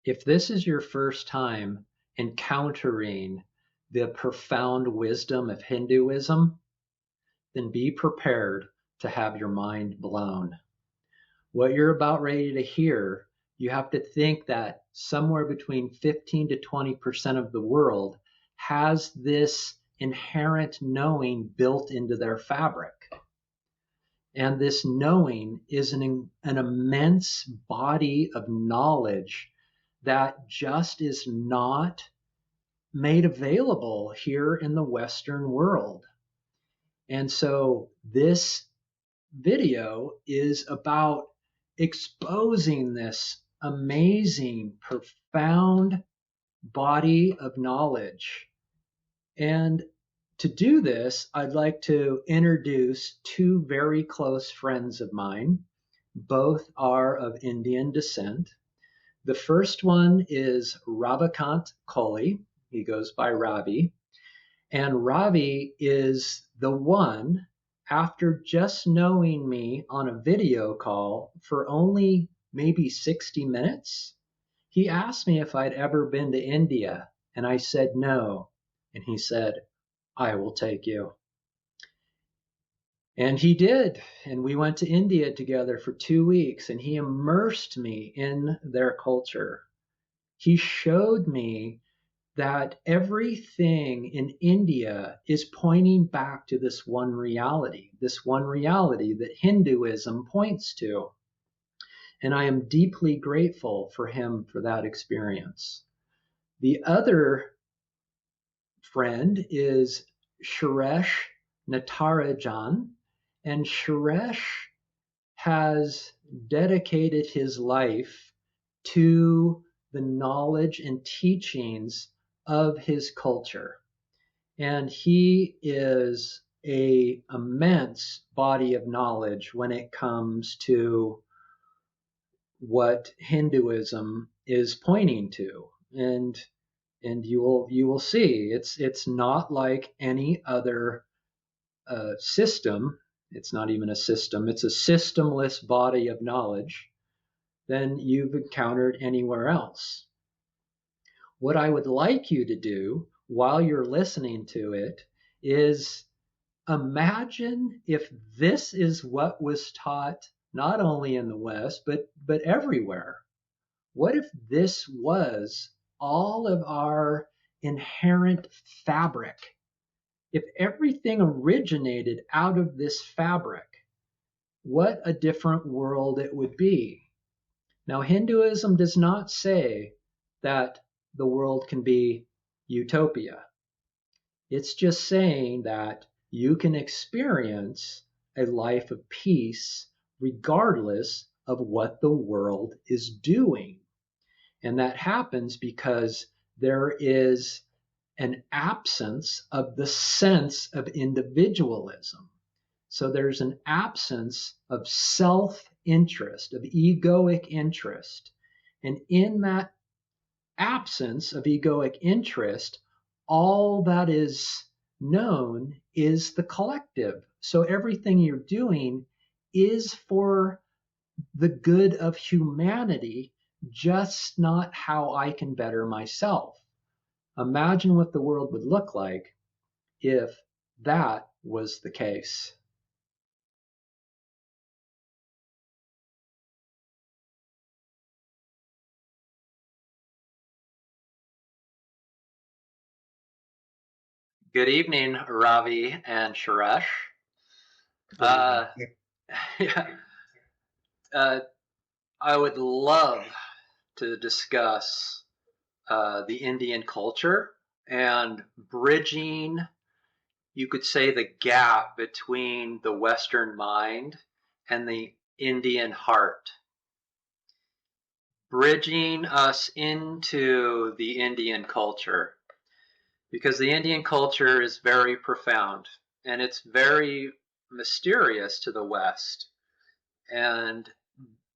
If this is your first time encountering the profound wisdom of Hinduism, then be prepared to have your mind blown. What you're about ready to hear, you have to think that somewhere between 15 to 20% of the world has this inherent knowing built into their fabric. And this knowing is an immense body of knowledge that just is not made available here in the Western world. And so this video is about exposing this amazing, profound body of knowledge. And to do this, I'd like to introduce two very close friends of mine. Both are of Indian descent. The first one is Ravikant Kohli. He goes by Ravi. And Ravi is the one, after just knowing me on a video call for only maybe 60 minutes, he asked me if I'd ever been to India. And I said no. And he said, I will take you. And he did. And we went to India together for 2 weeks, and he immersed me in their culture. He showed me that everything in India is pointing back to this one reality that Hinduism points to. And I am deeply grateful for him for that experience. The other friend is Suresh Natarajan, and Suresh has dedicated his life to the knowledge and teachings of his culture. And he is an immense body of knowledge when it comes to what Hinduism is pointing to. And you will see it's not like any other system. It's not even a system. It's a systemless body of knowledge than you've encountered anywhere else. What I would like you to do while you're listening to it is imagine if this is what was taught not only in the West, but everywhere. What if this was all of our inherent fabric? If everything originated out of this fabric, what a different world it would be. Now, Hinduism does not say that the world can be utopia. It's just saying that you can experience a life of peace regardless of what the world is doing. And that happens because there is an absence of the sense of individualism. So there's an absence of self-interest, of egoic interest. And in that absence of egoic interest, all that is known is the collective. So everything you're doing is for the good of humanity, just not how I can better myself. Imagine what the world would look like if that was the case. Good evening, Ravi and Suresh. Yeah, I would love to discuss the Indian culture and bridging, you could say, the gap between the Western mind and the Indian heart. Bridging us into the Indian culture. Because the Indian culture is very profound and it's very mysterious to the West. And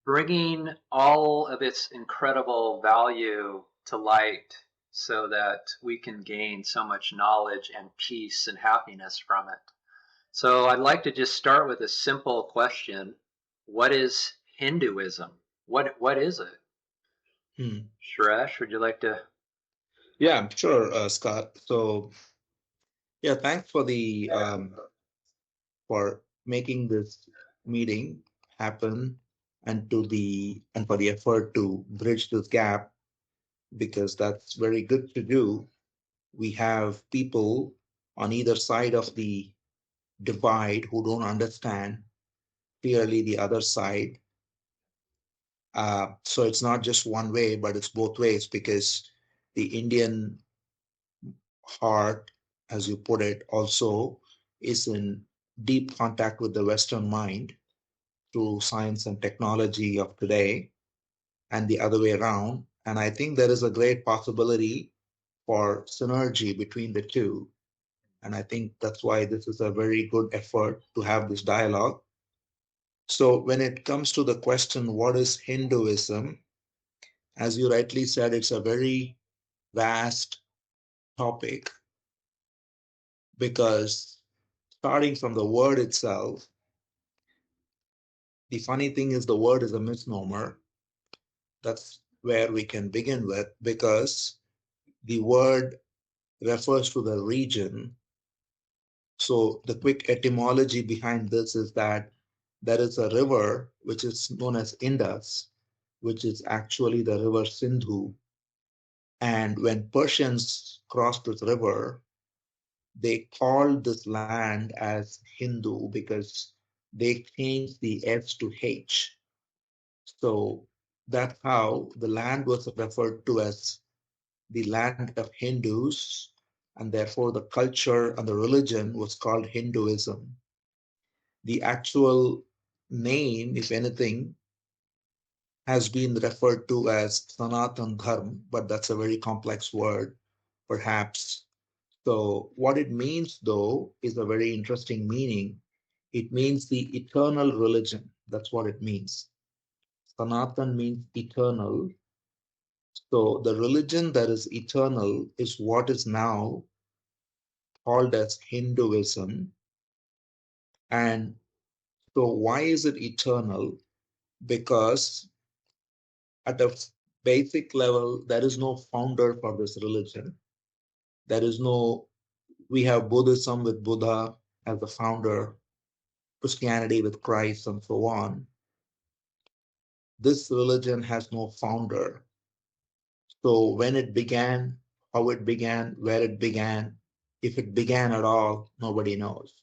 bringing all of its incredible value to light so that we can gain so much knowledge and peace and happiness from it. So I'd like to just start with a simple question. What is Hinduism? What is it? Suresh, would you like to? Yeah, sure, Scott. So yeah, thanks for making this meeting happen and for the effort to bridge this gap, because that's very good to do. We have people on either side of the divide who don't understand clearly the other side. So it's not just one way, but it's both ways, because the Indian heart, as you put it, also is in deep contact with the Western mind through science and technology of today, and the other way around. And I think there is a great possibility for synergy between the two. And I think that's why this is a very good effort to have this dialogue. So, when it comes to the question, what is Hinduism? As you rightly said, it's a very vast topic, because starting from the word itself, the funny thing is the word is a misnomer. That's where we can begin with, because the word refers to the region. So the quick etymology behind this is that there is a river which is known as Indus, which is actually the river Sindhu. And when Persians crossed this river, they called this land as Hindu because they changed the S to H. So that's how the land was referred to as the land of Hindus, and therefore the culture and the religion was called Hinduism. The actual name, if anything, has been referred to as Sanatan Dharma, but that's a very complex word, perhaps. So, what it means, though, is a very interesting meaning. It means the eternal religion. That's what it means. Sanatan means eternal. So, the religion that is eternal is what is now called as Hinduism. And so, why is it eternal? Because at a basic level, there is no founder for this religion. There is no, we have Buddhism with Buddha as the founder, Christianity with Christ, and so on. This religion has no founder. So when it began, how it began, where it began, if it began at all, nobody knows.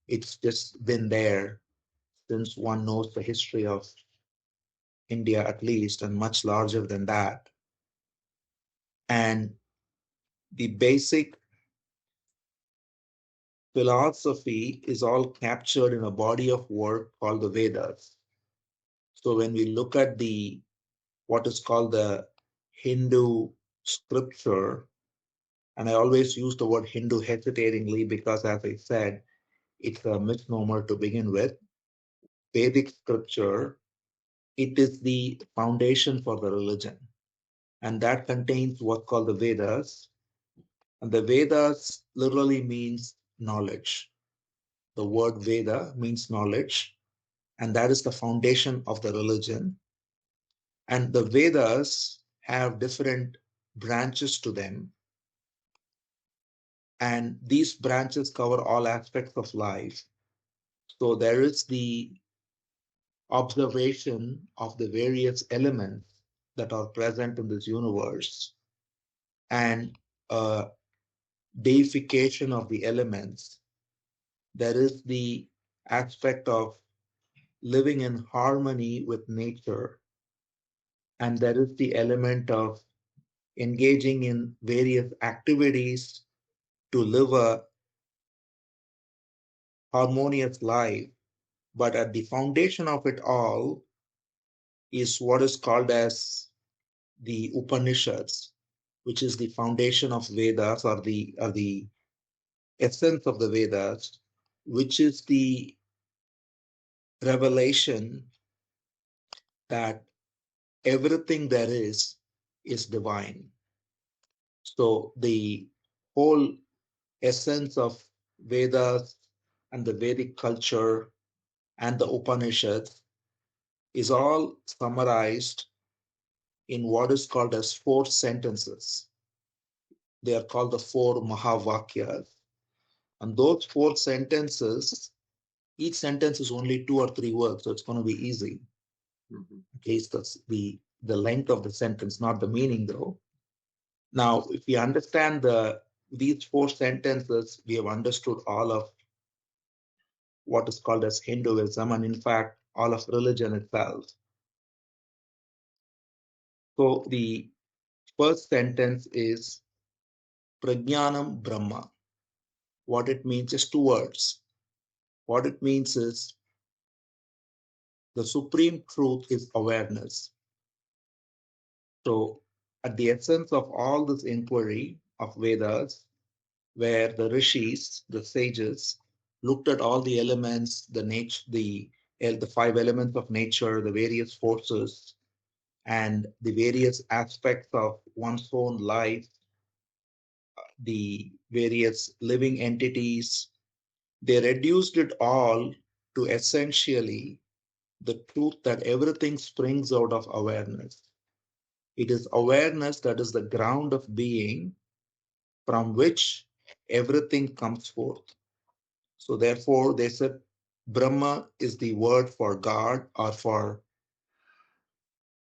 It's just been there since one knows the history of India, at least, and much larger than that. And the basic philosophy is all captured in a body of work called the Vedas. So when we look at the what is called the Hindu scripture, and I always use the word Hindu hesitatingly because, as I said, it's a misnomer to begin with. Vedic scripture, it is the foundation for the religion, and that contains what's called the Vedas. And the Vedas literally means knowledge. The word Veda means knowledge, and that is the foundation of the religion. And the Vedas have different branches to them, and these branches cover all aspects of life. So there is the observation of the various elements that are present in this universe, and deification of the elements. There is the aspect of living in harmony with nature, and there is the element of engaging in various activities to live a harmonious life. But at the foundation of it all is what is called as the Upanishads, which is the foundation of Vedas, or the essence of the Vedas, which is the revelation that everything there is divine. So the whole essence of Vedas and the Vedic culture and the Upanishads is all summarized in what is called as 4 sentences. They are called the 4 Mahavakyas. And those 4 sentences, each sentence is only 2 or 3 words, so it's going to be easy. Mm-hmm. Okay, it's the length of the sentence, not the meaning though. Now, if we understand these 4 sentences, we have understood all of what is called as Hinduism, and in fact, all of religion itself. So the first sentence is Prajnanam Brahma. What it means is 2 words. What it means is the supreme truth is awareness. So at the essence of all this inquiry of Vedas, where the rishis, the sages, looked at all the elements, the 5 elements of nature, the various forces, and the various aspects of one's own life, the various living entities, they reduced it all to essentially the truth that everything springs out of awareness. It is awareness that is the ground of being from which everything comes forth. So therefore, they said Brahma is the word for God or for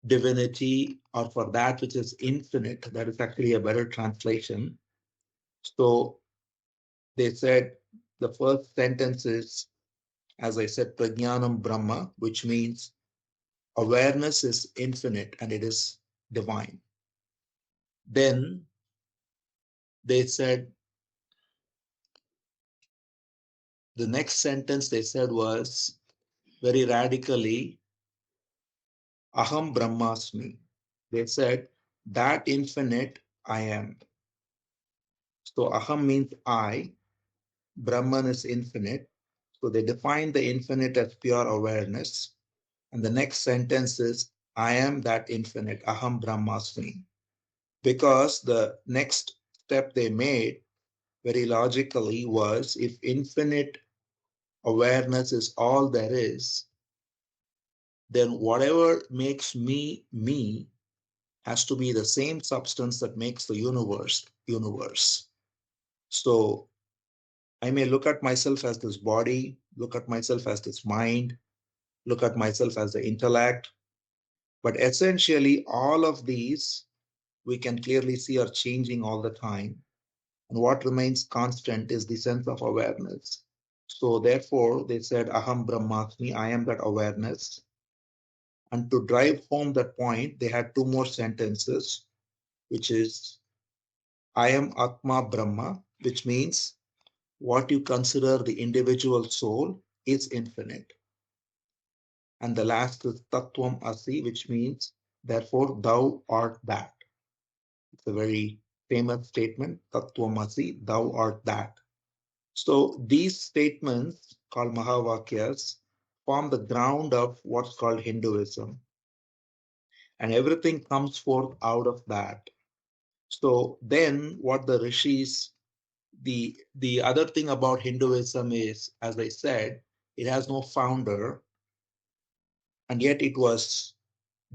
divinity or for that which is infinite. That is actually a better translation. So they said the first sentence is, as I said, Prajnanam Brahma, which means awareness is infinite and it is divine. Then they said, the next sentence they said was very radically, Aham Brahmasmi. They said, that infinite I am. So Aham means I, Brahman is infinite. So they define the infinite as pure awareness. And the next sentence is, I am that infinite, Aham Brahmasmi. Because the next step they made very logically was, if infinite awareness is all there is, then whatever makes me me has to be the same substance that makes the universe. So I may look at myself as this body, look at myself as this mind, look at myself as the intellect, but essentially all of these we can clearly see are changing all the time. And what remains constant is the sense of awareness. So therefore, they said, Aham Brahmasmi, I am that awareness. And to drive home that point, they had 2 more sentences, which is, I am Atma Brahma, which means what you consider the individual soul is infinite. And the last is Tattvam Asi, which means, therefore, thou art that. It's a very famous statement, Tattvam Asi, thou art that. So these statements, called Mahavakyas, form the ground of what's called Hinduism. And everything comes forth out of that. So then what the rishis, the other thing about Hinduism is, as I said, it has no founder, and yet it was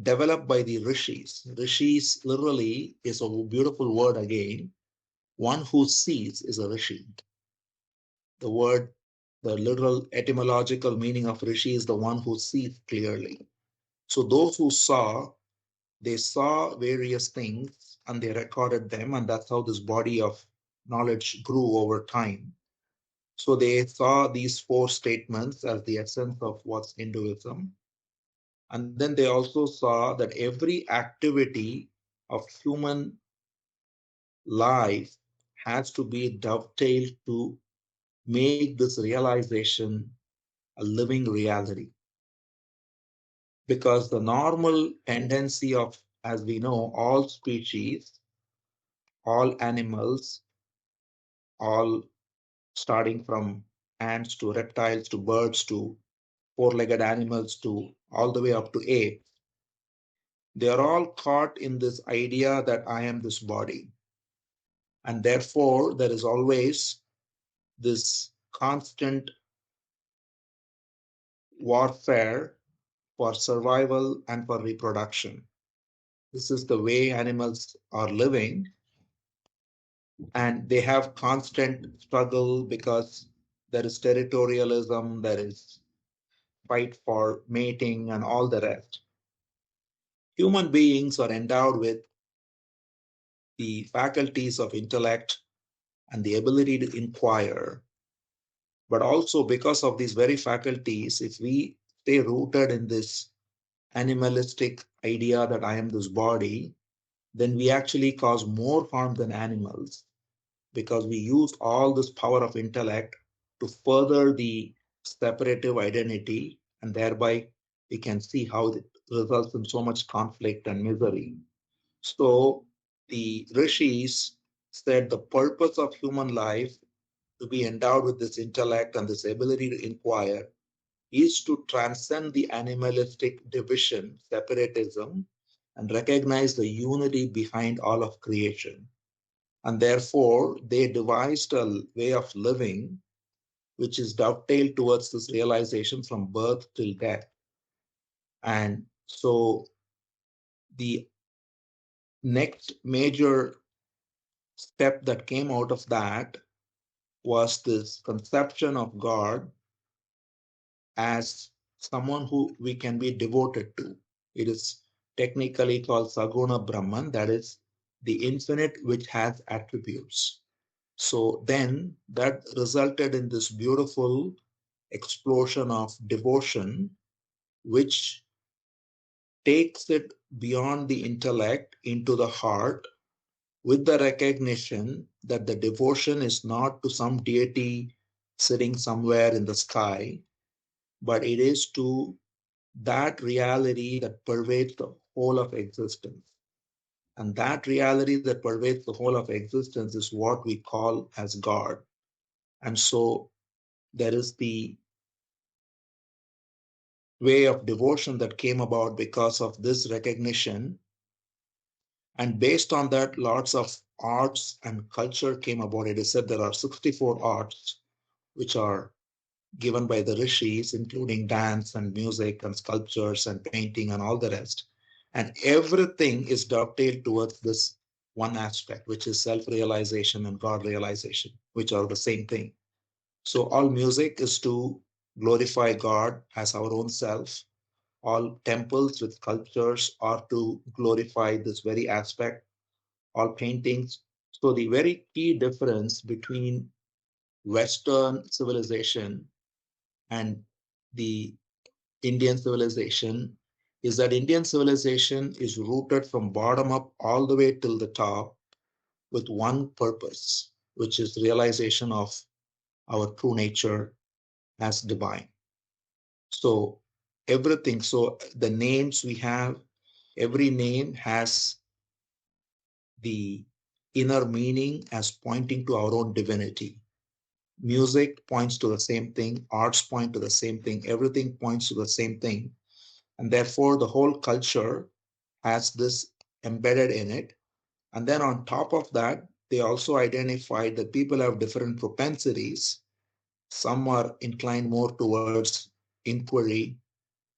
developed by the rishis. Rishis literally is a beautiful word again. One who sees is a rishi. The word, the literal etymological meaning of rishi is the one who sees clearly. So those who saw, they saw various things and they recorded them, and that's how this body of knowledge grew over time. So they saw these 4 statements as the essence of what's Hinduism. And then they also saw that every activity of human life has to be dovetailed to make this realization a living reality. Because the normal tendency of, as we know, all species, all animals, all starting from ants to reptiles to birds to 4-legged animals to all the way up to apes, they are all caught in this idea that I am this body. And therefore, there is always this constant warfare for survival and for reproduction. This is the way animals are living, and they have constant struggle because there is territorialism, there is fight for mating, and all the rest. Human beings are endowed with the faculties of intellect and the ability to inquire. But also, because of these very faculties, if we stay rooted in this animalistic idea that I am this body, then we actually cause more harm than animals, because we use all this power of intellect to further the separative identity, and thereby we can see how it results in so much conflict and misery. So the rishis said the purpose of human life, to be endowed with this intellect and this ability to inquire, is to transcend the animalistic division, separatism, and recognize the unity behind all of creation. And therefore, they devised a way of living which is dovetailed towards this realization from birth till death. And so the next major step that came out of that was this conception of God as someone who we can be devoted to. It is technically called Saguna Brahman, that is the infinite which has attributes. So then that resulted in this beautiful explosion of devotion, which takes it beyond the intellect into the heart, with the recognition that the devotion is not to some deity sitting somewhere in the sky, but it is to that reality that pervades the whole of existence. And that reality that pervades the whole of existence is what we call as God. And so there is the way of devotion that came about because of this recognition. And based on that, lots of arts and culture came about. It is said there are 64 arts which are given by the rishis, including dance and music and sculptures and painting and all the rest. And everything is dovetailed towards this one aspect, which is self realization and God realization, which are the same thing. So, all music is to glorify God as our own self. All temples with sculptures are to glorify this very aspect. All paintings. So, the very key difference between Western civilization and the Indian civilization is that Indian civilization is rooted from bottom up all the way till the top with one purpose, which is realization of our true nature as divine. So everything, so the names we have, every name has the inner meaning as pointing to our own divinity. Music points to the same thing, arts point to the same thing, everything points to the same thing. And therefore, the whole culture has this embedded in it. And then on top of that, they also identified that people have different propensities. Some are inclined more towards inquiry,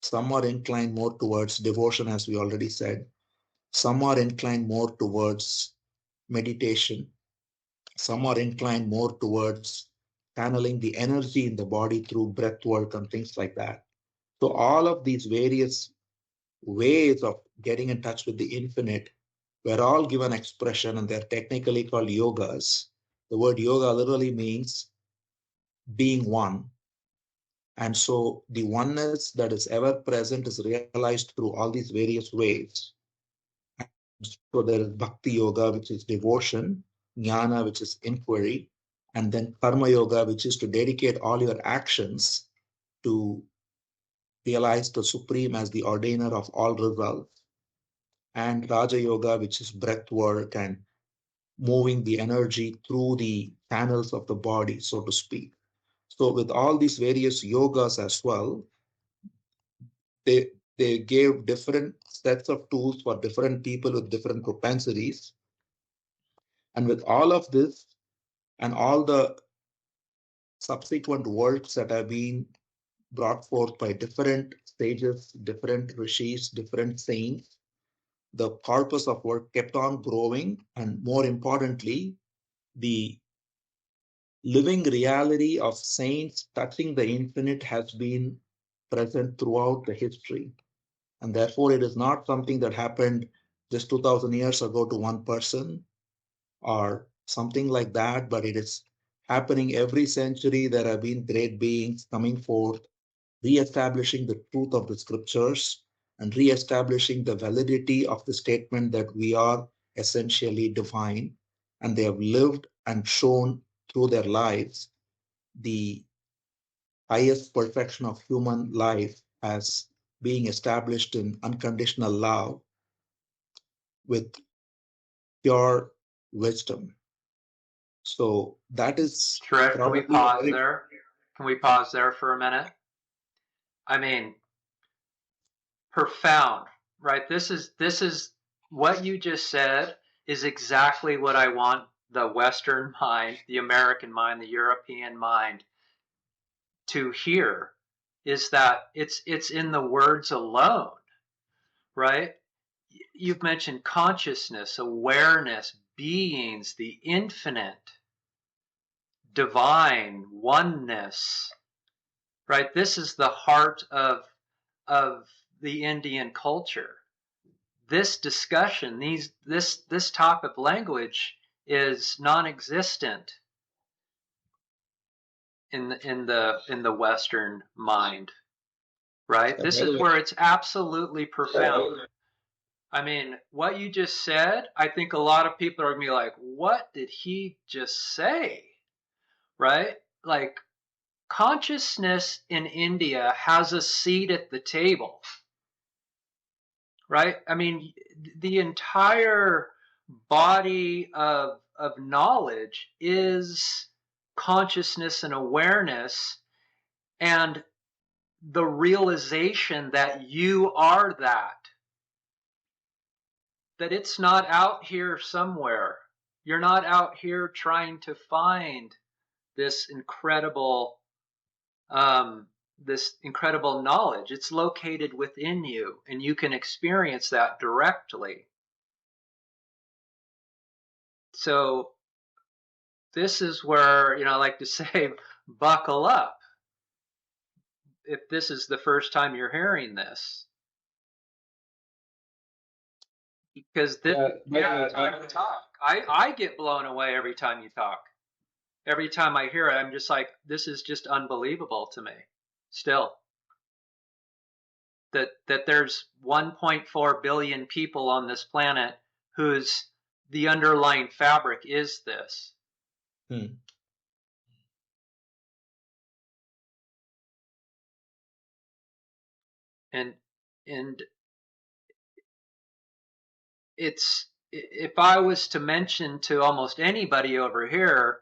some are inclined more towards devotion, as we already said, some are inclined more towards meditation, some are inclined more towards channeling the energy in the body through breath work and things like that. So, all of these various ways of getting in touch with the infinite were all given expression, and they're technically called yogas. The word yoga literally means being one. And so the oneness that is ever present is realized through all these various ways. So there is bhakti yoga, which is devotion, jnana, which is inquiry, and then karma yoga, which is to dedicate all your actions to realize the supreme as the ordainer of all results, and raja yoga, which is breath work and moving the energy through the channels of the body, so to speak. So with all these various yogas as well, they they gave different sets of tools for different people with different propensities. And with all of this and all the subsequent works that have been brought forth by different sages, different rishis, different saints, the corpus of work kept on growing, and more importantly, the living reality of saints touching the infinite has been present throughout the history. And therefore, it is not something that happened just 2000 years ago to one person or something like that, but it is happening every century. There have been great beings coming forth, re-establishing the truth of the scriptures and re-establishing the validity of the statement that we are essentially divine. And they have lived and shown through their lives the highest perfection of human life as being established in unconditional love with pure wisdom. So that is Suresh, can we probably a pause very there? Can we pause there for a minute? I mean, profound, right? This is what you just said is exactly what I want the Western mind, the American mind, the European mind to hear, is that it's in the words alone, right? You've mentioned consciousness, awareness, beings, the infinite, divine, oneness, right? This is the heart of the Indian culture. This discussion, this type of language is non-existent in the Western mind, right? This by the is way, where it's absolutely profound. I mean, what you just said, I think a lot of people are gonna be like, what did he just say? Right? Like, consciousness in India has a seat at the table, right? I mean, the entire body of knowledge is consciousness and awareness, and the realization that you are that it's not out here somewhere. You're not out here trying to find this incredible um, this incredible knowledge. It's located within you, and you can experience that directly. So this is where, I like to say, buckle up if this is the first time you're hearing this, because this yeah, is by the way, time to talk. I get blown away every time you talk. Every time I hear it, I'm just like, this is just unbelievable to me. Still, that there's 1.4 billion people on this planet whose the underlying fabric is this. hmm, And and it's, if I was to mention to almost anybody over here,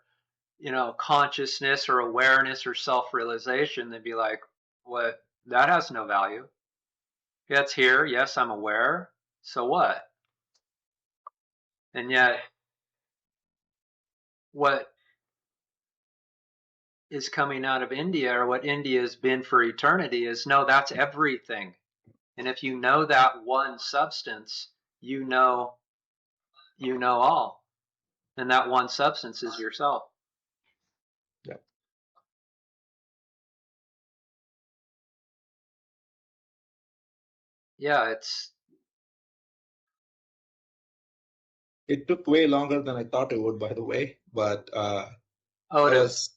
consciousness or awareness or self-realization, they'd be like, what? That has no value. Yeah, it's here. Yes, I'm aware. So what? And yet, what is coming out of India, or what India has been for eternity, is no, that's everything. And if you know that one substance, you know all. And that one substance is yourself. yeah. Yeah, It took way longer than I thought it would, by the way, but oh, that was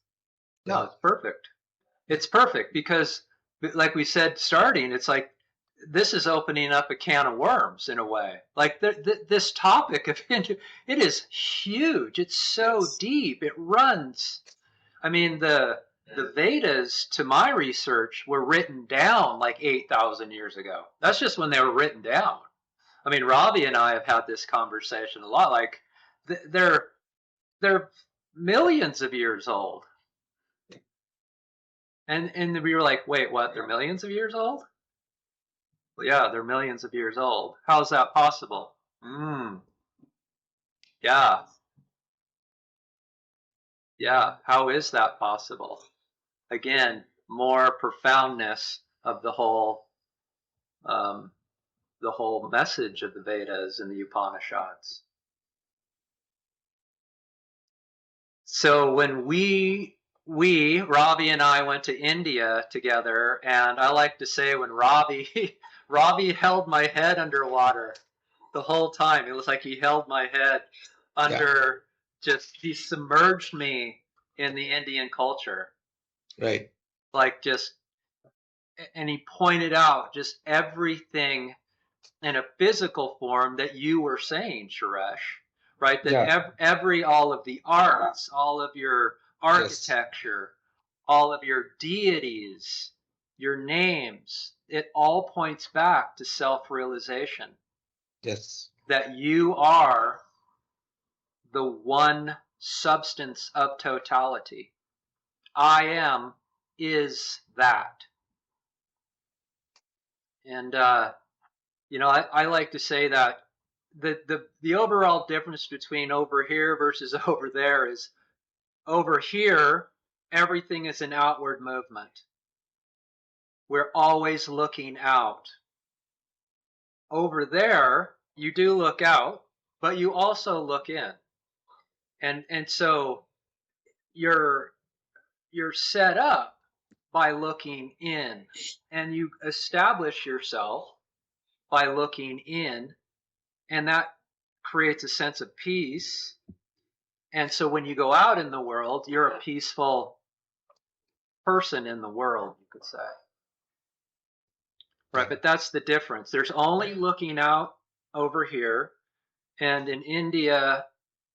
no, yeah, it's perfect. It's perfect because, like we said, starting, it's like this is opening up a can of worms in a way. Like this topic of it is huge. It's so yes, deep. It runs. I mean, the Vedas, to my research, were written down like 8,000 years ago. That's just when they were written down. I mean, Ravi and I have had this conversation a lot. Like, they're millions of years old, and we were like, wait, what? They're millions of years old? Well, yeah, they're millions of years old. How's that possible? Yeah, yeah. How is that possible? Again, more profoundness of the whole um, the whole message of the Vedas and the Upanishads. So when Ravi and I went to India together, and I like to say when Ravi held my head underwater the whole time. It was like he held my head under, he submerged me in the Indian culture. Right. Like and he pointed out just everything in a physical form that you were saying, Suresh, right? That all of the arts, all of your architecture, all of your deities, your names, it all points back to self-realization. Yes. That you are the one substance of totality. I am is that. And I like to say that the overall difference between over here versus over there is over here, everything is an outward movement. We're always looking out. Over there, you do look out, but you also look in. And so you're set up by looking in, and you establish yourself by looking in, and that creates a sense of peace. And so when you go out in the world, you're a peaceful person in the world, you could say. Right, but that's the difference. There's only looking out over here, and in India,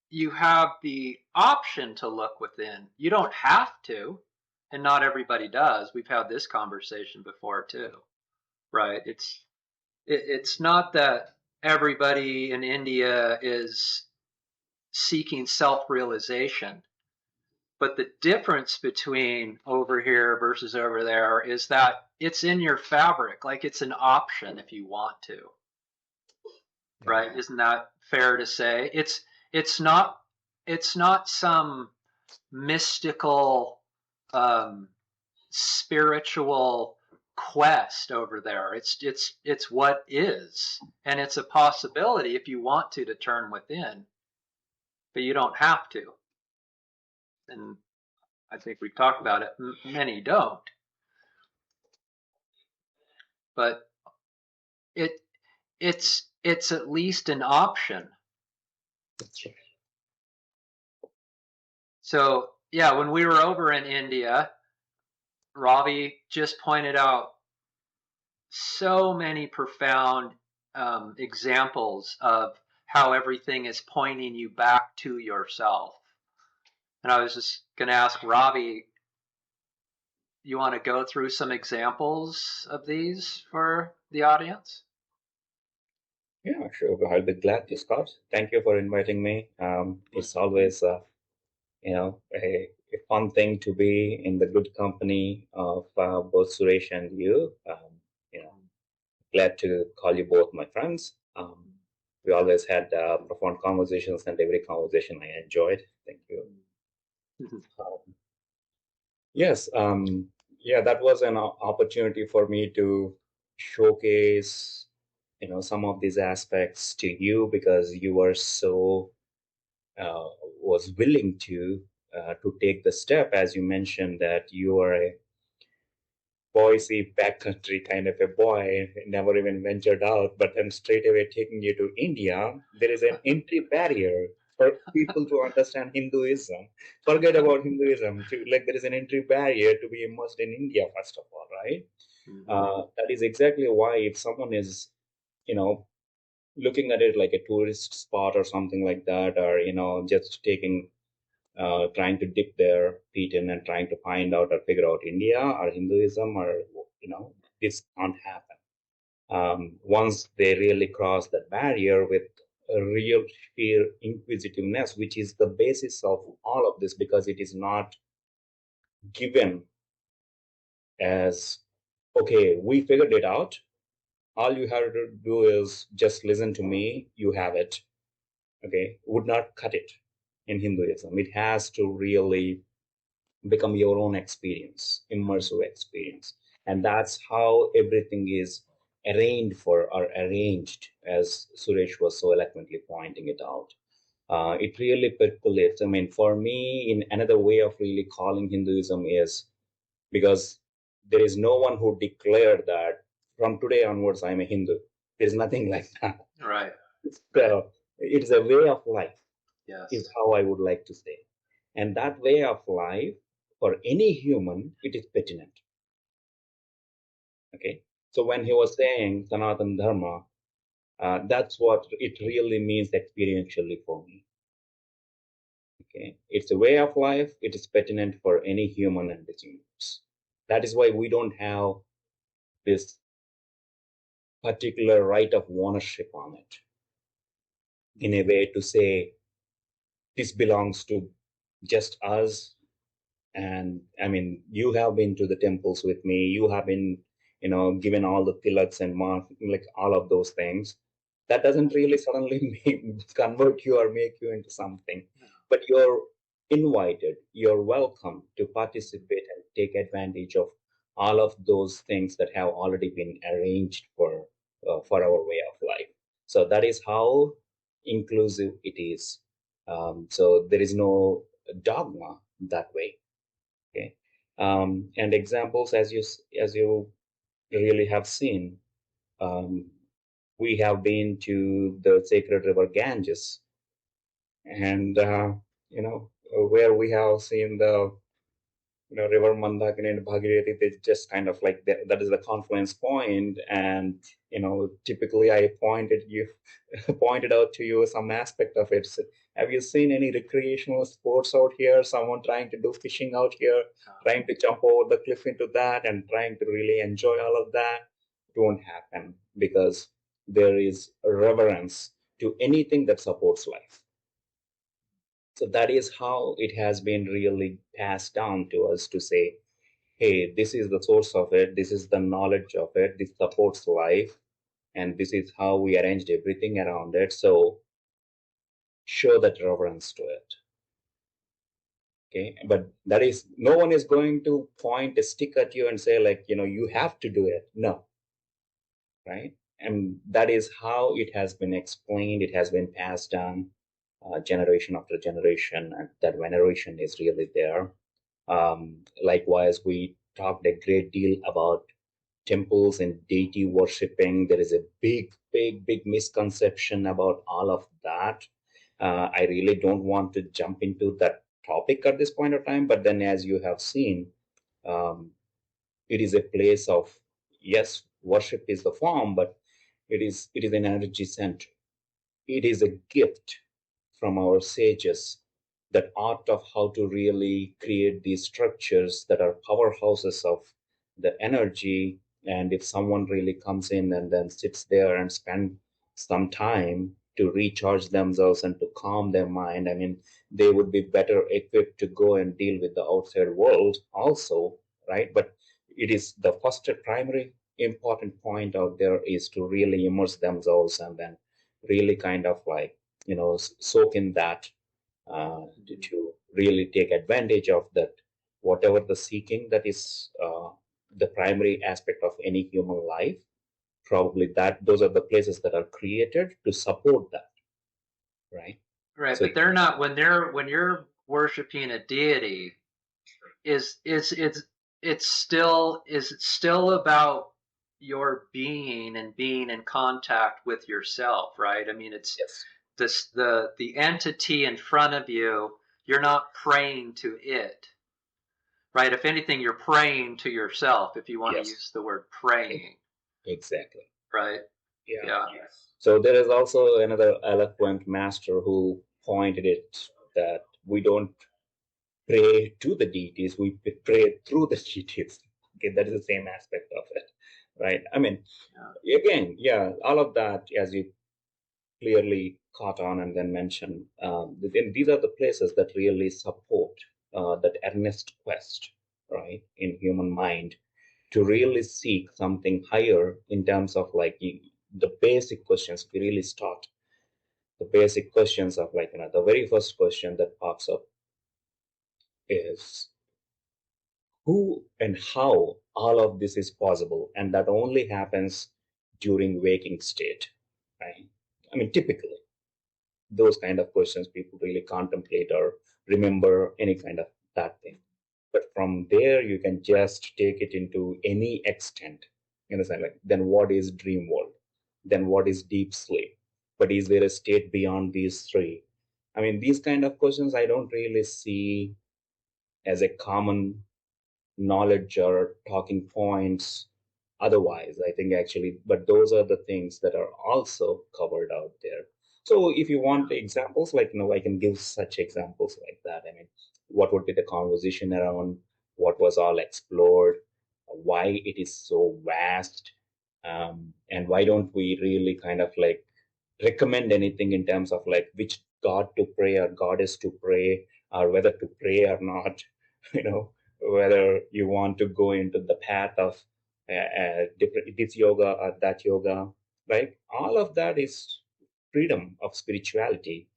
you have the option to look within. You don't have to, and not everybody does. We've had this conversation before too, right? It's not that everybody in India is seeking self-realization, but the difference between over here versus over there is that it's in your fabric, like it's an option if you want to, right? Isn't that fair to say? It's not some mystical spiritual quest over there. It's what is, and it's a possibility if you want to turn within, but you don't have to. And I think we've talked about it. Many don't, but it's at least an option. That's right. So yeah, when we were over in India, Ravi just pointed out so many profound examples of how everything is pointing you back to yourself. And I was just going to ask Ravi, you want to go through some examples of these for the audience? Yeah, sure. I'll be glad to, Scott. Thank you for inviting me. It's always, a fun thing to be in the good company of both Suresh and you. Glad to call you both my friends. We always had profound conversations, and every conversation I enjoyed. Thank you. Yes, that was an opportunity for me to showcase, some of these aspects to you, because you were so was willing to take the step, as you mentioned, that you are a Boise backcountry kind of a boy, never even ventured out, but then straight away taking you to India. There is an entry barrier for people to understand Hinduism. Forget about Hinduism. There is an entry barrier to be immersed in India, first of all, right? Mm-hmm. That is exactly why if someone is, looking at it like a tourist spot or something like that, or, just trying to dip their feet in and trying to find out or figure out India or Hinduism, or, this can't happen. Once they really cross that barrier with a real sheer inquisitiveness, which is the basis of all of this, because it is not given as, okay, we figured it out. All you have to do is just listen to me. You have it. Okay, would not cut it in Hinduism. It has to really become your own experience, immersive experience. And that's how everything is arranged for or arranged, as Suresh was so eloquently pointing it out. It really percolates. I mean, for me, in another way of really calling Hinduism is because there is no one who declared that from today onwards I'm a Hindu. There's nothing like that. Right. So it's a way of life, Yes. is how I would like to say. And that way of life, for any human, it is pertinent. Okay. So when he was saying Sanatana Dharma, that's what it really means experientially for me. Okay. It's a way of life. It is pertinent for any human in this universe. That is why we don't have this particular right of ownership on it in a way to say this belongs to just us. And I mean, you have been to the temples with me, you have been, given all the tilaks and mark, like all of those things. That doesn't really suddenly convert you or make you into something. But you're invited, you're welcome to participate and take advantage of all of those things that have already been arranged for our way of life. So that is how inclusive it is. So there is no dogma that way. Okay, and examples, as you really have seen, um, we have been to the sacred river Ganges, and where we have seen the river Mandakini and Bhagirathi. They just kind of like that is the confluence point, and typically I pointed out to you some aspect of it. So, have you seen any recreational sports out here? Someone trying to do fishing out here, trying to jump over the cliff into that, and trying to really enjoy all of that? It won't happen because there is reverence to anything that supports life. So that is how it has been really passed down to us to say, hey, this is the source of it, this is the knowledge of it, this supports life, and this is how we arranged everything around it. So show that reverence to it. Okay, but that is, no one is going to point a stick at you and say, like, you have to do it. No. Right? And that is how it has been explained, it has been passed down generation after generation, and that veneration is really there. Likewise, we talked a great deal about temples and deity worshipping. There is a big misconception about all of that. I really don't want to jump into that topic at this point of time, but then as you have seen, it is a place of, yes, worship is the form, but it is an energy center. It is a gift from our sages, that art of how to really create these structures that are powerhouses of the energy. And if someone really comes in and then sits there and spend some time to recharge themselves and to calm their mind, I mean, they would be better equipped to go and deal with the outside world also, right? But it is the first primary important point out there is to really immerse themselves and then really kind of like soak in that, to really take advantage of that, whatever the seeking that is the primary aspect of any human life. Probably that those are the places that are created to support that, right? Right, So but they're not when you're worshiping a deity. It's still about your being and being in contact with yourself, right? I mean, it's yes, the entity in front of you. You're not praying to it, right? If anything, you're praying to yourself, if you want to yes, use the word praying, exactly, right? yeah. So there is also another eloquent master who pointed it that we don't pray to the deities, we pray through the deities. Okay, that is the same aspect of it, right? I mean, again, yeah, all of that, as you clearly caught on and then mentioned, these are the places that really support that earnest quest, right, in human mind to really seek something higher in terms of like the basic questions. We really start the basic questions of like, the very first question that pops up is who and how all of this is possible, and that only happens during waking state, right? I mean, typically, those kind of questions people really contemplate or remember any kind of that thing. But from there, you can just take it into any extent. You understand? Like, then what is dream world? Then what is deep sleep? But is there a state beyond these three? I mean, these kind of questions I don't really see as a common knowledge or talking points otherwise. I think actually, but those are the things that are also covered out there. So if you want examples, like, I can give such examples like that. I mean, what would be the conversation around what was all explored, why it is so vast, and why don't we really kind of like recommend anything in terms of like which god to pray or goddess to pray, or whether to pray or not, you know, whether you want to go into the path of different this yoga or that yoga, right? All of that is freedom of spirituality.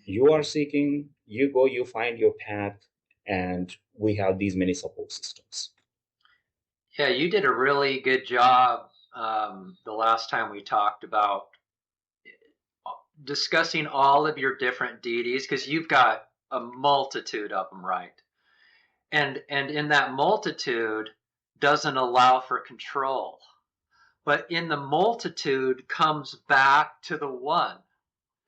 You are seeking, you go, you find your path, and we have these many support systems. Yeah, you did a really good job the last time we talked about discussing all of your different deities, because you've got a multitude of them, right? And in that multitude doesn't allow for control. But in the multitude comes back to the one.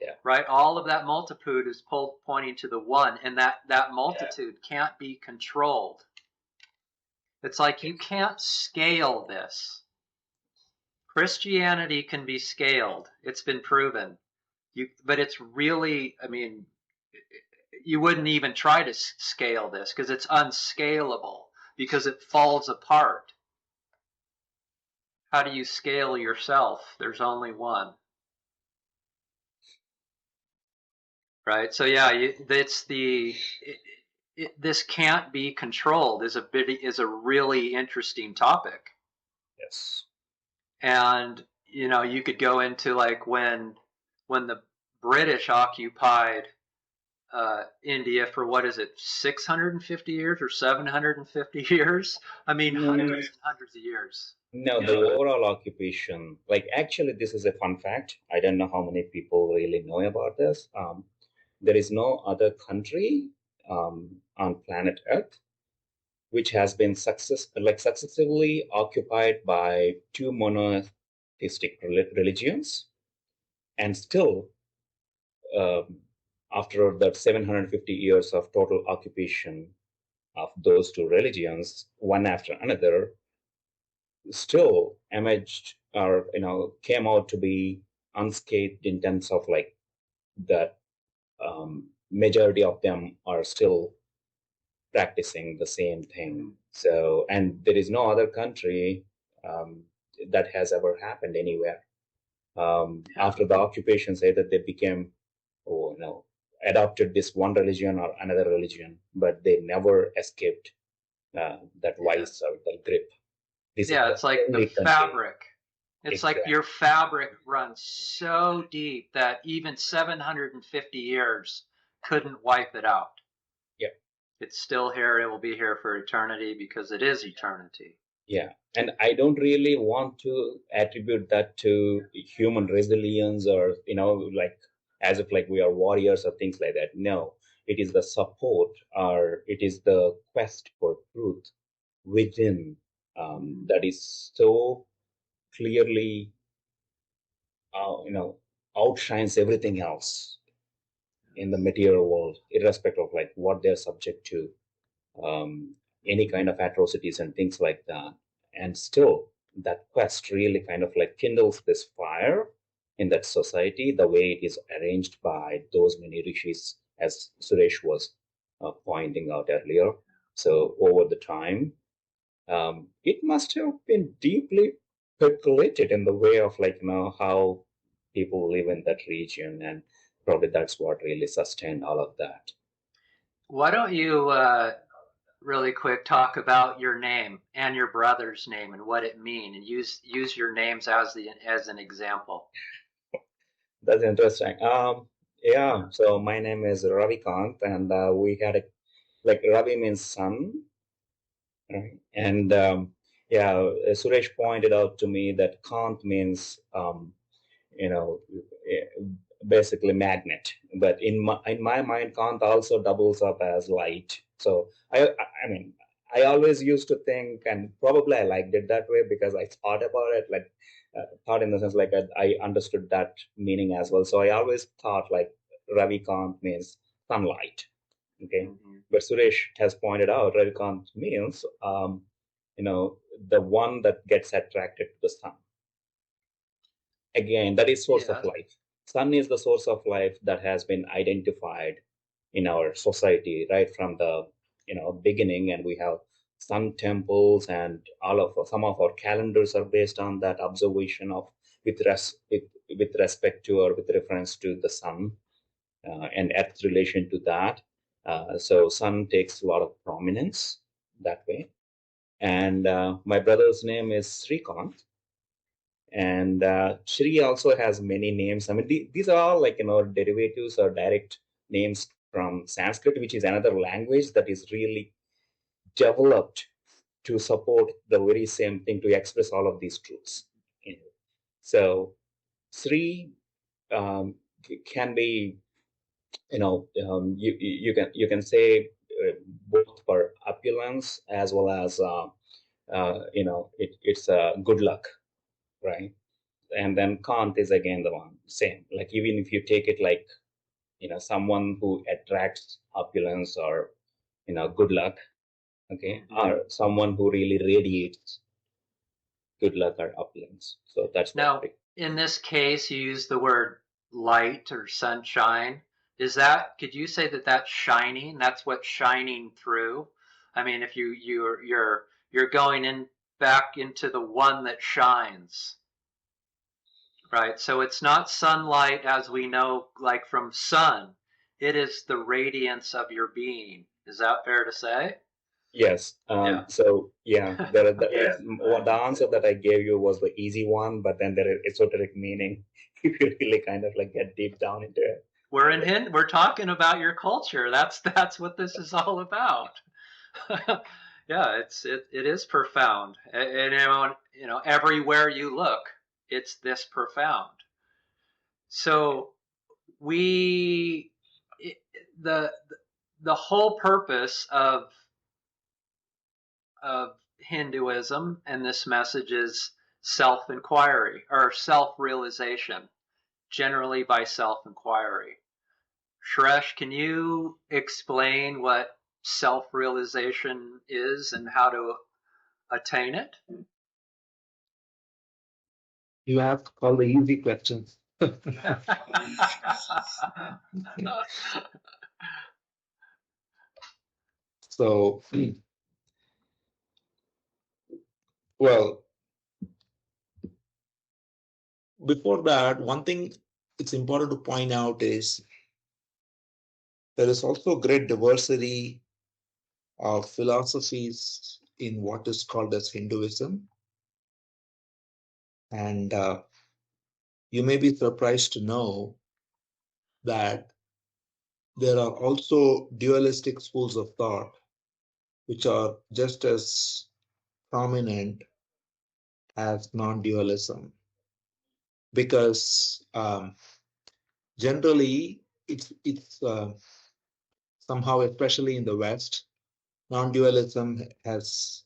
Yeah. Right? All of that multitude is pointing to the one, and that multitude can't be controlled. It's like you can't scale this. Christianity can be scaled. It's been proven. But it's really, I mean, you wouldn't even try to scale this because it's unscalable, because it falls apart. How do you scale yourself? There's only one. Right? So yeah, it's this can't be controlled is a really interesting topic. Yes. And you could go into like when the British occupied India for, what is it, 650 years or 750 years? I mean, hundreds and hundreds of years. No, the overall occupation, like actually, this is a fun fact. I don't know how many people really know about this. There is no other country on planet Earth which has been successively occupied by two monotheistic religions, and still, after that 750 years of total occupation of those two religions, one after another, still emerged or came out to be unscathed in terms of like that majority of them are still practicing the same thing. So, and there is no other country that has ever happened anywhere. After the occupation, say that they became, adopted this one religion or another religion, but they never escaped that vice or that grip. It's like the fabric. It's like your fabric runs so deep that even 750 years couldn't wipe it out. Yeah. It's still here. It will be here for eternity because it is eternity. Yeah. And I don't really want to attribute that to human resilience or, like as if like we are warriors or things like that. No, it is the support or it is the quest for truth within that is so clearly, outshines everything else in the material world, irrespective of like what they're subject to, any kind of atrocities and things like that. And still, that quest really kind of like kindles this fire in that society, the way it is arranged by those many rishis, as Suresh was pointing out earlier. So over the time, it must have been deeply percolated in the way of like how people live in that region, and probably that's what really sustained all of that. Why don't you really quick talk about your name and your brother's name and what it means, and use your names as an example. That's interesting. Yeah, so my name is Ravikant, and we had Ravi means sun, right? And Yeah, Suresh pointed out to me that Kant means, you know, basically magnet. But in my mind, Kant also doubles up as light. So I mean, I always used to think, and probably I liked it that way because I thought about it, like thought in the sense like I understood that meaning as well. So I always thought like Ravi Kant means sunlight. Okay, but Suresh has pointed out Ravi Kant means you know, the one that gets attracted to the sun. Again, that is source of life. Sun is the source of life that has been identified in our society right from the beginning, and we have sun temples, and some of our calendars are based on that observation of with respect to or with reference to the sun and Earth's relation to that. So sun takes a lot of prominence that way. And my brother's name is Srikant, and Shri also has many names. I mean, these are all like derivatives or direct names from Sanskrit, which is another language that is really developed to support the very same thing, to express all of these truths. So Sri can be, you can say both for opulence as well as it's good luck, right? And then Kant is again the one same. Like even if you take it like someone who attracts opulence or good luck, okay, or someone who really radiates good luck or opulence. So that's now. In this case, you use the word light or sunshine. Could you say that that's shining? That's what's shining through. I mean, if you're going in back into the one that shines, right? So it's not sunlight as we know, like from sun. It is the radiance of your being. Is that fair to say? Yes. So yeah, the answer that I gave you was the easy one, but then there is esoteric meaning if you really kind of like get deep down into it. We're talking about your culture. That's what this is all about. Yeah, it is profound, and everywhere you look, it's this profound. So we the the whole purpose of Hinduism and this message is self-inquiry or self-realization, generally by self-inquiry. Suresh, can you explain what self-realization is and how to attain it? You have to call the easy questions. So, well, before that, one thing it's important to point out is there is also great diversity of philosophies in what is called as Hinduism. And you may be surprised to know that there are also dualistic schools of thought which are just as prominent as non-dualism, because generally it's somehow, especially in the West, non-dualism has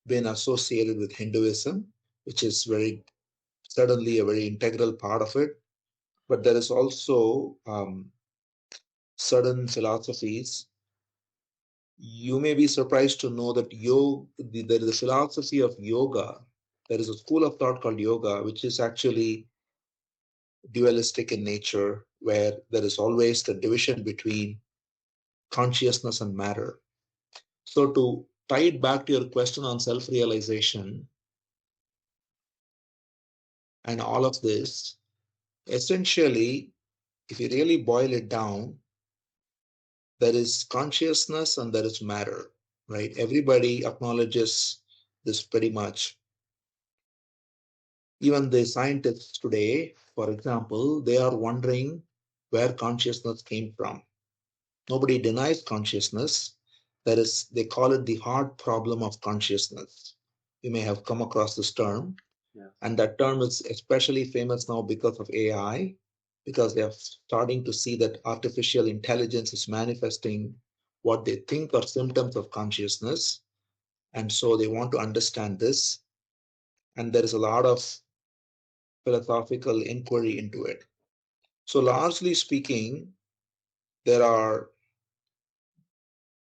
been associated with Hinduism, which is certainly a very integral part of it. But there is also certain philosophies. You may be surprised to know that there is a philosophy of yoga. There is a school of thought called yoga, which is actually dualistic in nature, where there is always the division between consciousness and matter. So to tie it back to your question on self-realization and all of this, essentially, if you really boil it down, there is consciousness and there is matter, right? Everybody acknowledges this pretty much. Even the scientists today, for example, they are wondering where consciousness came from. Nobody denies consciousness. They call it the hard problem of consciousness. You may have come across this term. Yeah. And that term is especially famous now because of AI, because they are starting to see that artificial intelligence is manifesting what they think are symptoms of consciousness. And so they want to understand this. And there is a lot of philosophical inquiry into it. So largely speaking, there are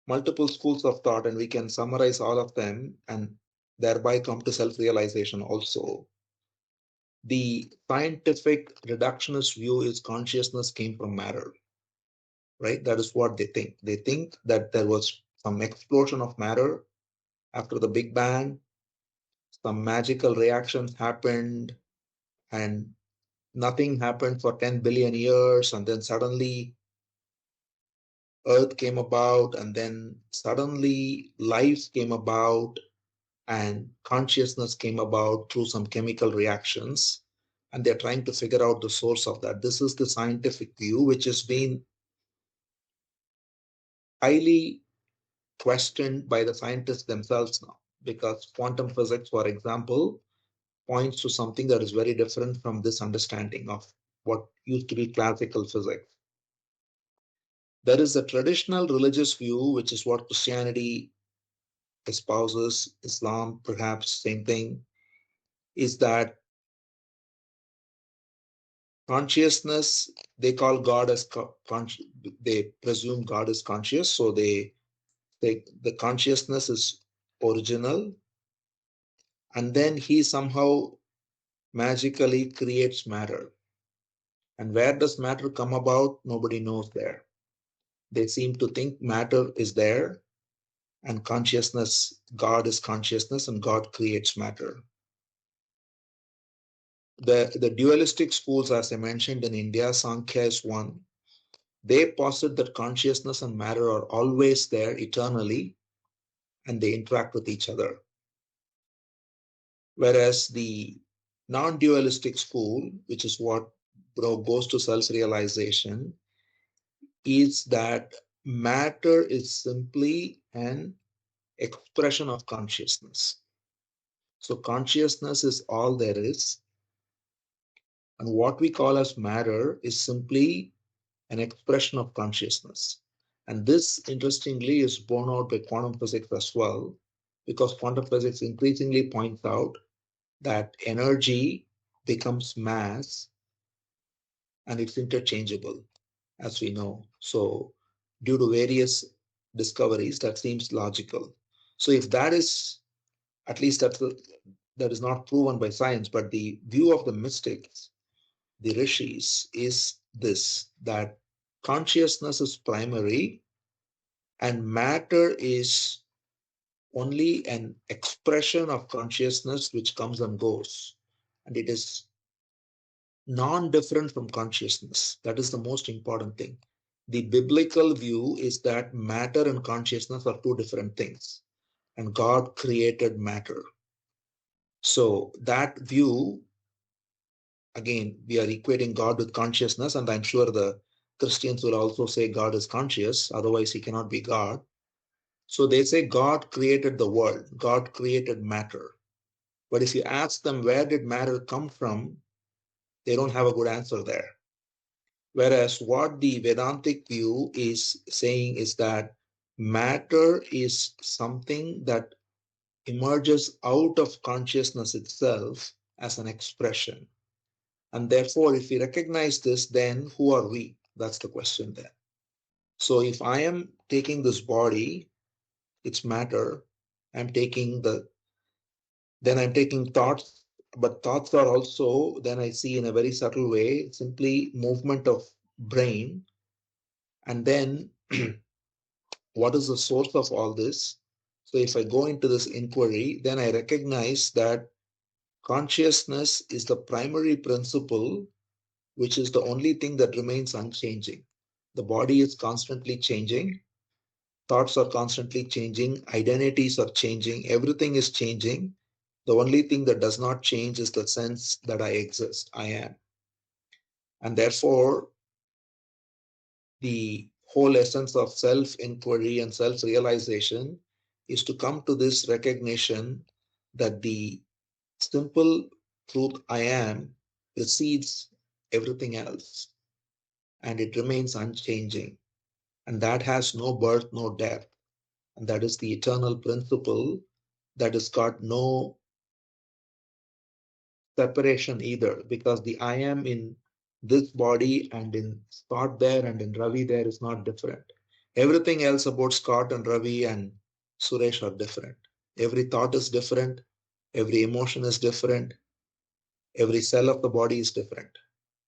multiple schools of thought, and we can summarize all of them and thereby come to self-realization also. The scientific reductionist view is consciousness came from matter, right? That is what they think. They think that there was some explosion of matter after the Big Bang, some magical reactions happened, and nothing happened for 10 billion years, and then suddenly Earth came about, and then suddenly life came about, and consciousness came about through some chemical reactions. And they're trying to figure out the source of that. This is the scientific view, which has been highly questioned by the scientists themselves now, because quantum physics, for example, points to something that is very different from this understanding of what used to be classical physics. There is a traditional religious view, which is what Christianity espouses, Islam, perhaps same thing, is that consciousness, they call God as they presume God is conscious, so they the consciousness is original, and then he somehow magically creates matter. And where does matter come about? Nobody knows there. They seem to think matter is there, and consciousness, God is consciousness, and God creates matter. The dualistic schools, as I mentioned in India, Sankhya is one. They posit that consciousness and matter are always there eternally, and they interact with each other. Whereas the non-dualistic school, which is what goes to self-realization, is that matter is simply an expression of consciousness. So consciousness is all there is, and what we call as matter is simply an expression of consciousness. And this, interestingly, is borne out by quantum physics as well, because quantum physics increasingly points out that energy becomes mass and it's interchangeable, as we know. So, due to various discoveries, that seems logical. So, if that is, at least that is not proven by science, but the view of the mystics, the rishis, is this, that consciousness is primary and matter is only an expression of consciousness which comes and goes. And it is non-different from consciousness. That is the most important thing. The biblical view is that matter and consciousness are two different things, and God created matter. So that view, again, we are equating God with consciousness, and I'm sure the Christians will also say God is conscious, otherwise he cannot be God. So they say God created the world, God created matter. But if you ask them where did matter come from, they don't have a good answer there. Whereas what the Vedantic view is saying is that matter is something that emerges out of consciousness itself as an expression. And therefore, if we recognize this, then who are we? That's the question there. So if I am taking this body, it's matter. I'm taking then I'm taking thoughts, but thoughts are also, then I see in a very subtle way, simply movement of brain. And then what is the source of all this? So if I go into this inquiry, then I recognize that consciousness is the primary principle, which is the only thing that remains unchanging. The body is constantly changing. Thoughts are constantly changing. Identities are changing. Everything is changing. The only thing that does not change is the sense that I exist, I am. And therefore, the whole essence of self-inquiry and self-realization is to come to this recognition that the simple truth I am precedes everything else, and it remains unchanging. And that has no birth, no death. And that is the eternal principle that has got no separation either, because the I am in this body and in Scott there and in Ravi there is not different. Everything else about Scott and Ravi and Suresh are different. Every thought is different. Every emotion is different. Every cell of the body is different.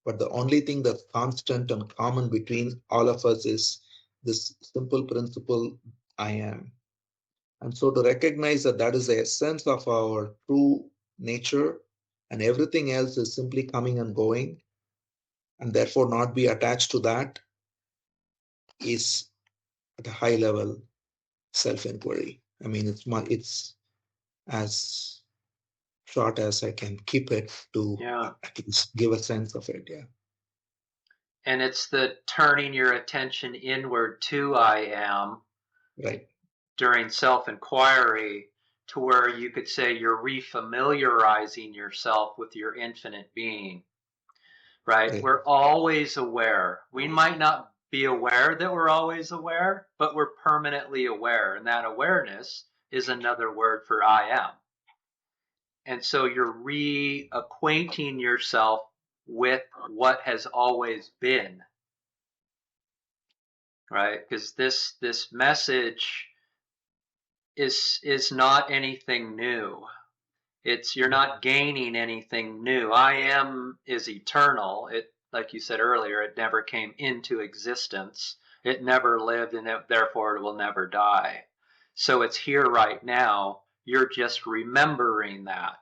But the only thing that's constant and common between all of us is this simple principle, I am. And so to recognize that that is the essence of our true nature, and everything else is simply coming and going, and therefore not be attached to that, is at a high level self-inquiry. I mean, it's as short as I can keep it to at least give a sense of it. Yeah. And it's the turning your attention inward to I am, Right. during self-inquiry, to where you could say you're refamiliarizing yourself with your infinite being, right? We're always aware. We might not be aware that we're always aware, but we're permanently aware. And that awareness is another word for I am. And so you're reacquainting yourself with what has always been, right? Because this message is not anything new. You're not gaining anything new. I am is eternal. It, like you said earlier, it never came into existence. It never lived, and therefore it will never die. So it's here right now. You're just remembering that,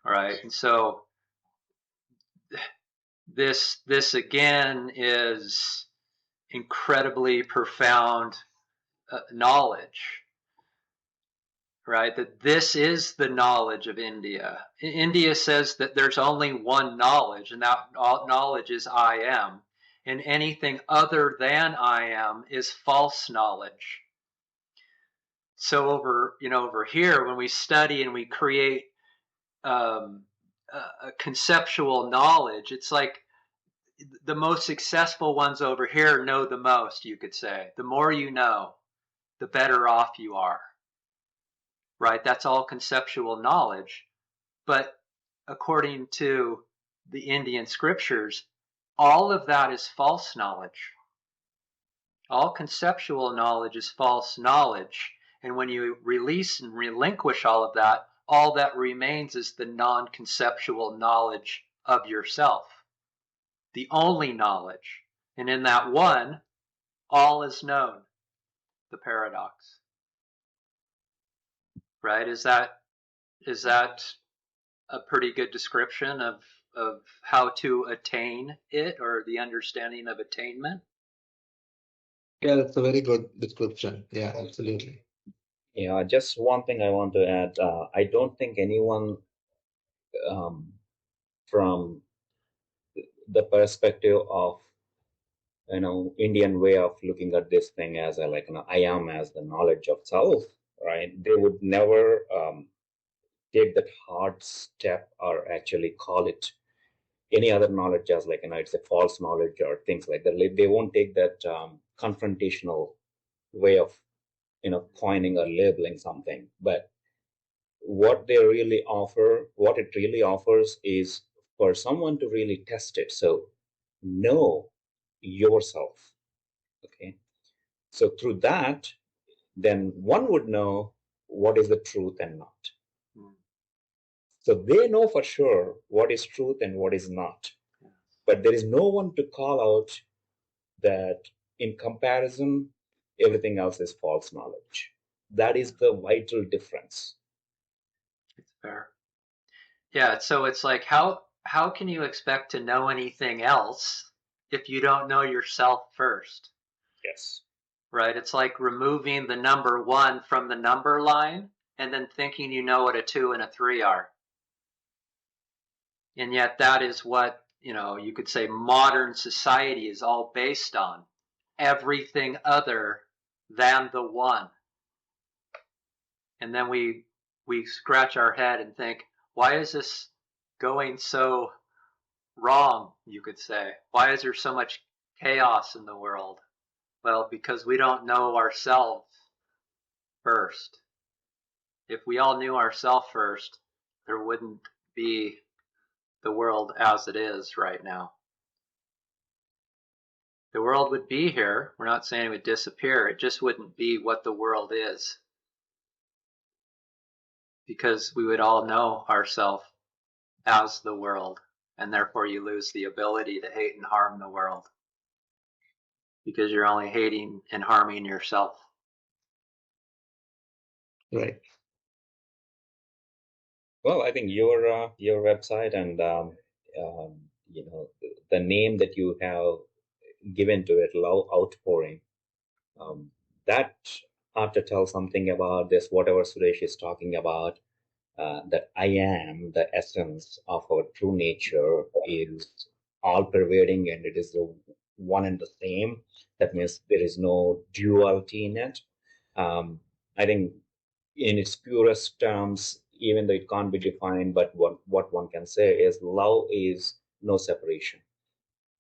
right? And so this again is incredibly profound knowledge, right? That this is the knowledge of India. India says that there's only one knowledge, and that knowledge is I am. And anything other than I am is false knowledge. So over here, when we study and we create a conceptual knowledge, it's like the most successful ones over here know the most, you could say. The more you know, the better off you are, right? That's all conceptual knowledge. But according to the Indian scriptures, all of that is false knowledge. All conceptual knowledge is false knowledge. And when you release and relinquish all that remains is the non-conceptual knowledge of yourself, the only knowledge. And in that one, all is known, the paradox. Right? Is that a pretty good description of how to attain it, or the understanding of attainment? Yeah, that's a very good description. Yeah, absolutely. Yeah, just one thing I want to add. I don't think anyone from the perspective of Indian way of looking at this thing as a I am as the knowledge of self, right? They would never take that hard step or actually call it any other knowledge as it's a false knowledge or things like that. They won't take that confrontational way of coining or labeling something. But what it really offers is for someone to really test it. So know yourself. Okay. So through that, then one would know what is the truth and not. So they know for sure what is truth and what is not. But there is no one to call out that in comparison, everything else is false knowledge. That is the vital difference. It's fair. Yeah, so it's like, how can you expect to know anything else if you don't know yourself first? Yes. Right? It's like removing the number 1 from the number line and then thinking you know what a 2 and a 3 are. And yet that is what, you could say modern society is all based on. Everything other than the one. And then we we scratch our head and think, why is this going so wrong, you could say? Why is there so much chaos in the world? Well, because we don't know ourselves first. If we all knew ourselves first, there wouldn't be the world as it is right now. The world would be here. We're not saying it would disappear. It just wouldn't be what the world is, because we would all know ourselves as the world, and therefore you lose the ability to hate and harm the world, because you're only hating and harming yourself. Right. Well, I think your website and the name that you have given to it, Love Outpouring, that ought to tell something about this, whatever Suresh is talking about, that I am, the essence of our true nature, is all pervading and it is the one and the same. That means there is no duality in it. I think in its purest terms, even though it can't be defined, but what one can say is love is no separation.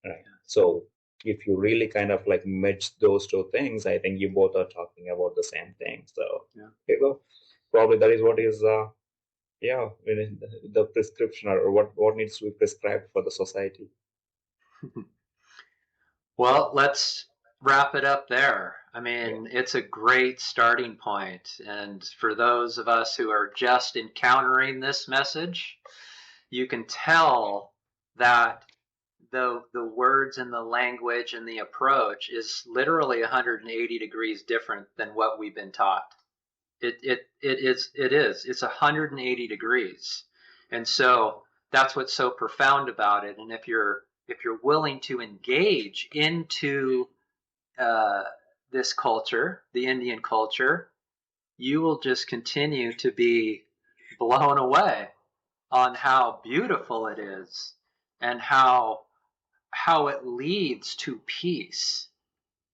Right. So if you really kind of like merge those two things, I think you both are talking about the same thing. So Yeah. Here you go. Probably that is what is the prescription, or what needs to be prescribed for the society. Well, let's wrap it up there. I mean, it's a great starting point. And for those of us who are just encountering this message, you can tell that the words and the language and the approach is literally 180 degrees different than what we've been taught. It is. It's 180 degrees. And so that's what's so profound about it. And if you're willing to engage into this culture, the Indian culture, you will just continue to be blown away on how beautiful it is and how it leads to peace,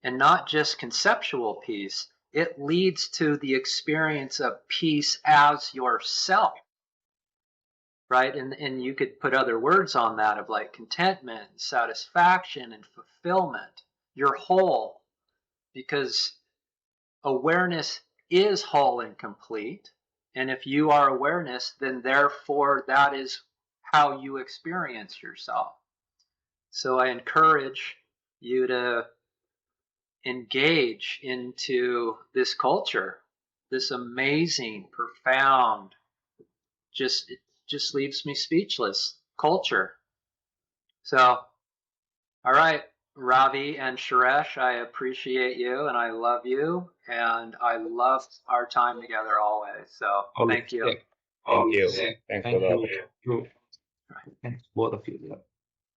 and not just conceptual peace. It leads to the experience of peace as yourself, right? And you could put other words on that, of like contentment, satisfaction, and fulfillment. You're whole, because awareness is whole and complete. And if you are awareness, then therefore that is how you experience yourself. So I encourage you to engage into this culture, this amazing, profound, it just leaves me speechless culture. So, all right, Ravi and Suresh, I appreciate you and I love you, and I love our time together always. So thank you. Thank you. Thanks for that. Thanks, both of you. Yeah.